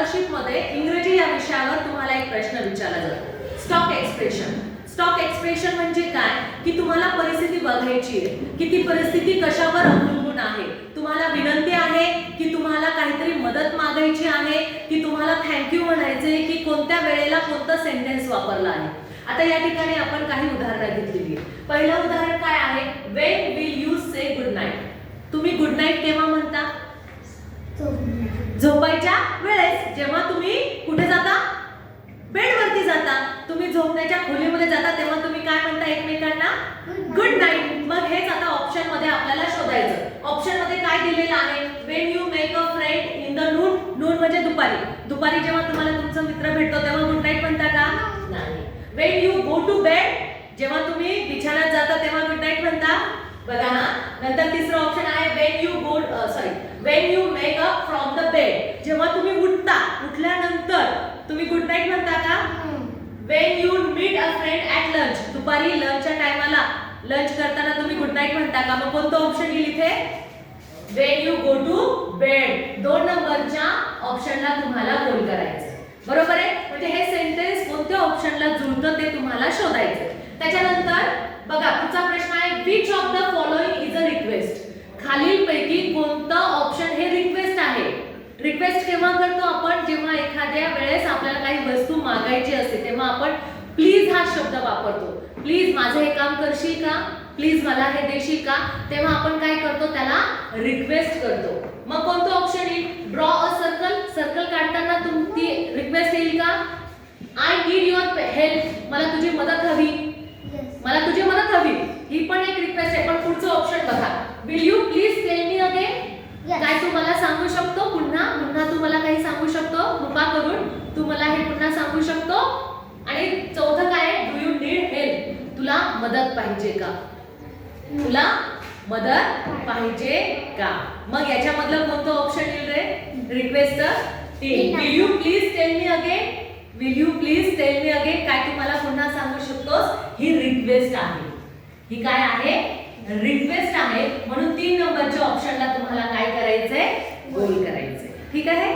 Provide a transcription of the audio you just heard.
Scholarship मध्ये इंग्रजी या विषयावर तुम्हाला एक प्रश्न विचारला जातो, स्टॉक एक्सप्रेशन. स्टॉक एक्सप्रेशन म्हणजे काय की तुम्हाला परिस्थिती बघायची आहे की ती परिस्थिती कशावर अवलंबून आहे. तुम्हाला विनंती आहे की तुम्हाला काहीतरी मदत मागायची आहे की तुम्हाला थँक्यू म्हणायचे की कोणत्या वेळेला कोणतं सेंटेन्स वापरलं आहे. आता या ठिकाणी आपण काही उदाहरणं घेतलेली आहे. पहिलं उदाहरण काय आहे, when will you say good night. तुम्ही गुड नाईट केव्हा म्हणता? झोपायच्या वेळेस. जेव्हा तुम्ही कुठे जाता? बेडवरती जाता. तुम्ही झोपण्याच्या खोलीमध्ये जाता तेव्हा तुम्ही काय म्हणता एकमेकांना? Good night. मग हेच आता ऑप्शन मध्ये आपल्याला शोधायचं. ऑप्शन मध्ये काय दिलेलं आहे, when you make a friend in the noon. Noon म्हणजे दुपारी. दुपारी जेव्हा तुम्हाला तुमचा मित्र भेटतो तेव्हा गुड नाईट म्हणता का? नाही. When you go to bed, जेव्हा तुम्ही बिछाण्यात जाता तेव्हा गुड नाईट म्हणता. बघा ना. नंतर तिसरं ऑप्शन आहे when you go when you make up from the bed. जेव्हा तुम्ही उठता, उठल्यानंतर तुम्ही गुड नाईट म्हणता का? When you meet a friend at lunch. दुपारी लंचच्या टायमाला लंच करताना तुम्ही गुड नाईट म्हणता का? मग कोणतं ऑप्शन येईल इथे? When you go to bed. 2 नंबरच्या ऑप्शनला तुम्हाला गोल करायचं. बरोबर आहे. म्हणजे हे सेंटेन्स कोणत्या ऑप्शनला जुळतं ते तुम्हाला शोधायचं. त्याच्यानंतर बघा पुढचा प्रश्न आहे, which of the following is a request. खालीलपैकी कोणतं ऑप्शन हे रिक्वेस्ट आहे? रिक्वेस्ट केव्हा करतो आपण? जेव्हा एखाद्या वेळेस आपल्याला काही वस्तू मागायची असते तेव्हा आपण प्लीज हा शब्द वापरतो. प्लीज माझं हे काम करशील का? प्लीज मला हे देशील का? तेव्हा आपण काय करतो? त्याला रिक्वेस्ट करतो. मग कोणतं ऑप्शन येईल? Draw a circle. सर्कल काढताना तुमची रिक्वेस्ट येईल का? I need your help. मला तुझी मदत हवी. मला तुझी मदत हवी. ही पण एक रिक्वेस्ट आहे. पण पुढचं ऑप्शन बघा, will you please tell me again. काय तू मला सांगू शकतो पुन्हा? पुन्हा तू मला काही सांगू शकतो? कृपा करून तू मला हे पुन्हा सांगू शकतो? आणि चौथं काय आहे, डू यू नीड हेल्प. तुला मदत पाहिजे का? तुला मदत पाहिजे का? मग याच्यामधलं कोणतं ऑप्शन येईल रे? Request. Will you please tell me again. Will you please tell me again. काय तू मला पुन्हा सांगू शकतोस? ही रिक्वेस्ट आहे. ही काय आहे? रिक्वेस्ट आहे. म्हणून 3 नंबरच्या ऑप्शनला तुम्हाला काय करायचंय? गोल करायचंय. ठीक आहे.